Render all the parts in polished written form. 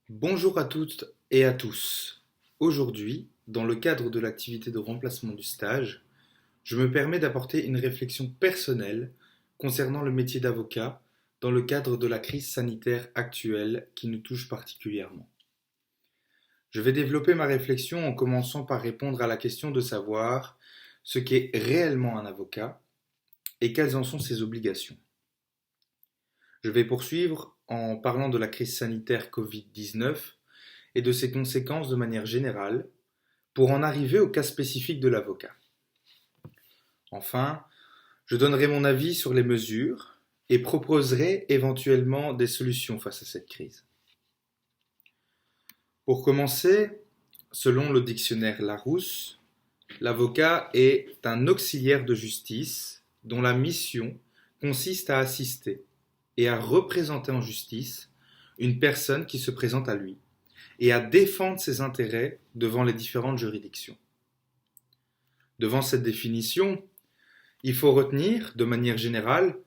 Bonjour à toutes et à tous. Aujourd'hui, dans le cadre de l'activité de remplacement du stage, je me permets d'apporter une réflexion personnelle concernant le métier d'avocat dans le cadre de la crise sanitaire actuelle qui nous touche particulièrement. Je vais développer ma réflexion en commençant par répondre à la question de savoir ce qu'est réellement un avocat et quelles en sont ses obligations. Je vais poursuivre en parlant de la crise sanitaire Covid-19 et de ses conséquences de manière générale, pour en arriver au cas spécifique de l'avocat. Enfin, je donnerai mon avis sur les mesures et proposerai éventuellement des solutions face à cette crise. Pour commencer, selon le dictionnaire Larousse, l'avocat est un auxiliaire de justice dont la mission consiste à assister et à représenter en justice une personne qui se présente à lui et à défendre ses intérêts devant les différentes juridictions. Devant cette définition, il faut retenir, de manière générale,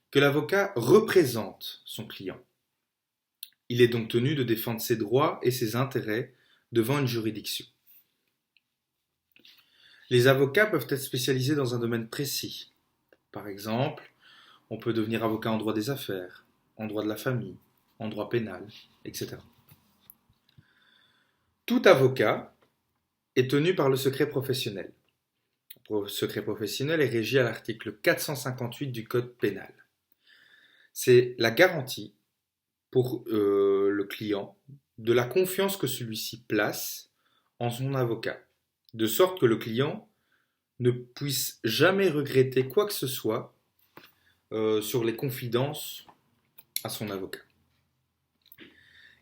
que l'avocat représente son client. Il est donc tenu de défendre ses droits et ses intérêts devant une juridiction. Les avocats peuvent être spécialisés dans un domaine précis. Par exemple, on peut devenir avocat en droit des affaires, en droit de la famille, en droit pénal, etc. Tout avocat est tenu par le secret professionnel. Le secret professionnel est régi à l'article 458 du Code pénal. C'est la garantie pour le client de la confiance que celui-ci place en son avocat, de sorte que le client ne puisse jamais regretter quoi que ce soit sur les confidences à son avocat.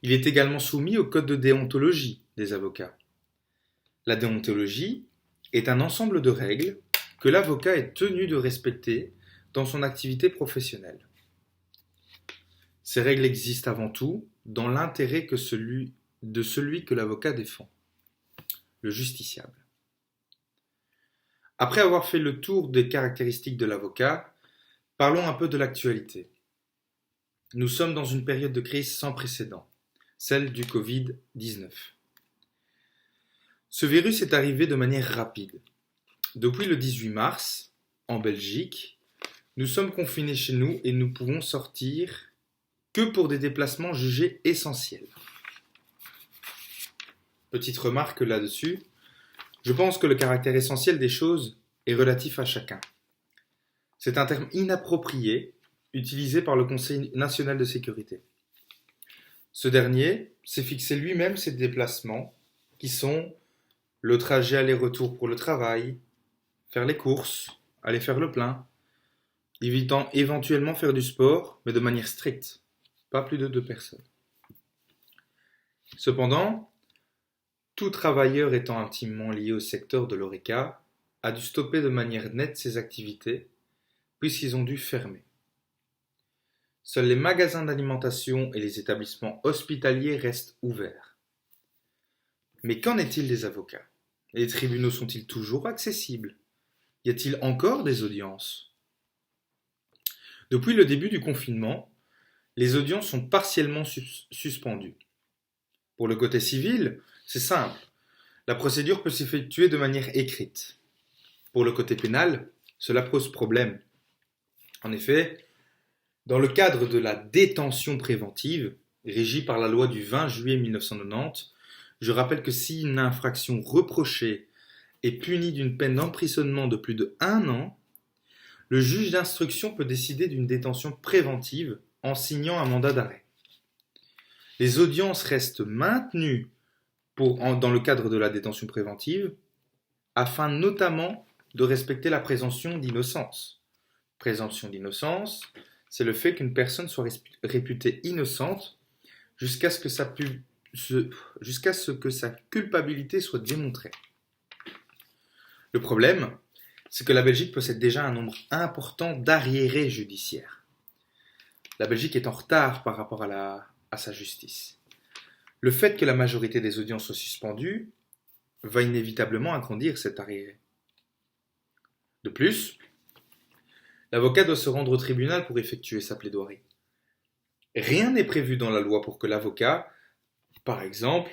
Il est également soumis au code de déontologie des avocats. La déontologie est un ensemble de règles que l'avocat est tenu de respecter dans son activité professionnelle. Ces règles existent avant tout dans l'intérêt de celui que l'avocat défend, le justiciable. Après avoir fait le tour des caractéristiques de l'avocat, parlons un peu de l'actualité. Nous sommes dans une période de crise sans précédent, celle du Covid-19. Ce virus est arrivé de manière rapide. Depuis le 18 mars, en Belgique, nous sommes confinés chez nous et nous pouvons sortir que pour des déplacements jugés essentiels. Petite remarque là-dessus, je pense que le caractère essentiel des choses est relatif à chacun. C'est un terme inapproprié utilisé par le Conseil national de sécurité. Ce dernier s'est fixé lui-même ses déplacements qui sont le trajet aller-retour pour le travail, faire les courses, aller faire le plein, évitant éventuellement faire du sport, mais de manière stricte, pas plus de 2 personnes. Cependant, tout travailleur étant intimement lié au secteur de l'ORECA a dû stopper de manière nette ses activités, puisqu'ils ont dû fermer. Seuls les magasins d'alimentation et les établissements hospitaliers restent ouverts. Mais qu'en est-il des avocats? Les tribunaux sont-ils toujours accessibles? Y a-t-il encore des audiences? Depuis le début du confinement, les audiences sont partiellement suspendues. Pour le côté civil, c'est simple. La procédure peut s'effectuer de manière écrite. Pour le côté pénal, cela pose problème. En effet, dans le cadre de la détention préventive, régie par la loi du 20 juillet 1990, je rappelle que si une infraction reprochée est punie d'une peine d'emprisonnement de plus de 1 an, le juge d'instruction peut décider d'une détention préventive en signant un mandat d'arrêt. Les audiences restent maintenues dans le cadre de la détention préventive, afin notamment de respecter la présomption d'innocence. Présomption d'innocence, c'est le fait qu'une personne soit réputée innocente jusqu'à ce que sa culpabilité soit démontrée. Le problème, c'est que la Belgique possède déjà un nombre important d'arriérés judiciaires. La Belgique est en retard par rapport à sa justice. Le fait que la majorité des audiences soient suspendues va inévitablement agrandir cet arriéré. De plus, l'avocat doit se rendre au tribunal pour effectuer sa plaidoirie. Rien n'est prévu dans la loi pour que l'avocat par exemple,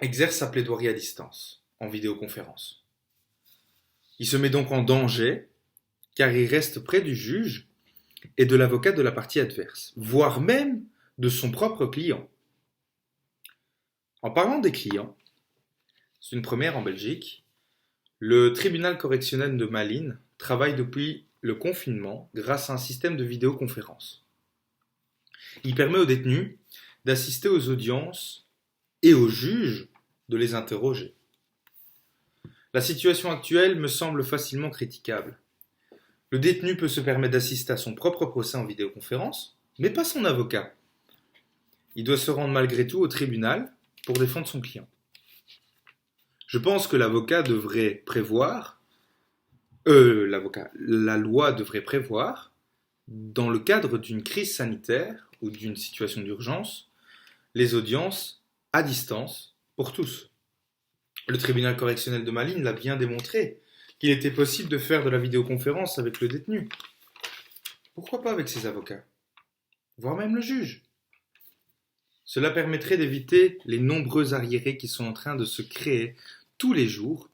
exerce sa plaidoirie à distance, en vidéoconférence. Il se met donc en danger car il reste près du juge et de l'avocat de la partie adverse, voire même de son propre client. En parlant des clients, c'est une première en Belgique, le tribunal correctionnel de Malines travaille depuis le confinement grâce à un système de vidéoconférence. Il permet aux détenus d'assister aux audiences et aux juges de les interroger. La situation actuelle me semble facilement critiquable. Le détenu peut se permettre d'assister à son propre procès en vidéoconférence, mais pas son avocat. Il doit se rendre malgré tout au tribunal pour défendre son client. Je pense que l'avocat devrait prévoir, la loi devrait prévoir, dans le cadre d'une crise sanitaire ou d'une situation d'urgence, les audiences à distance pour tous. Le tribunal correctionnel de Malines l'a bien démontré qu'il était possible de faire de la vidéoconférence avec le détenu. Pourquoi pas avec ses avocats, voire même le juge? Cela permettrait d'éviter les nombreux arriérés qui sont en train de se créer tous les jours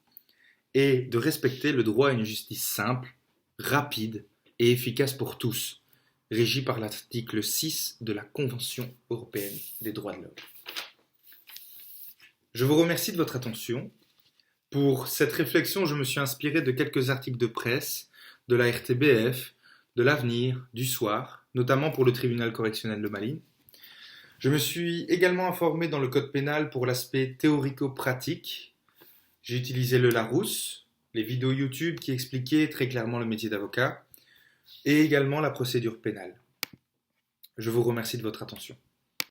et de respecter le droit à une justice simple, rapide et efficace pour tous, régie par l'article 6 de la Convention européenne des droits de l'homme. Je vous remercie de votre attention. Pour cette réflexion, je me suis inspiré de quelques articles de presse, de la RTBF, de l'Avenir, du Soir, notamment pour le tribunal correctionnel de Malines. Je me suis également informé dans le code pénal pour l'aspect théorico-pratique. J'ai utilisé le Larousse, les vidéos YouTube qui expliquaient très clairement le métier d'avocat, et également la procédure pénale. Je vous remercie de votre attention.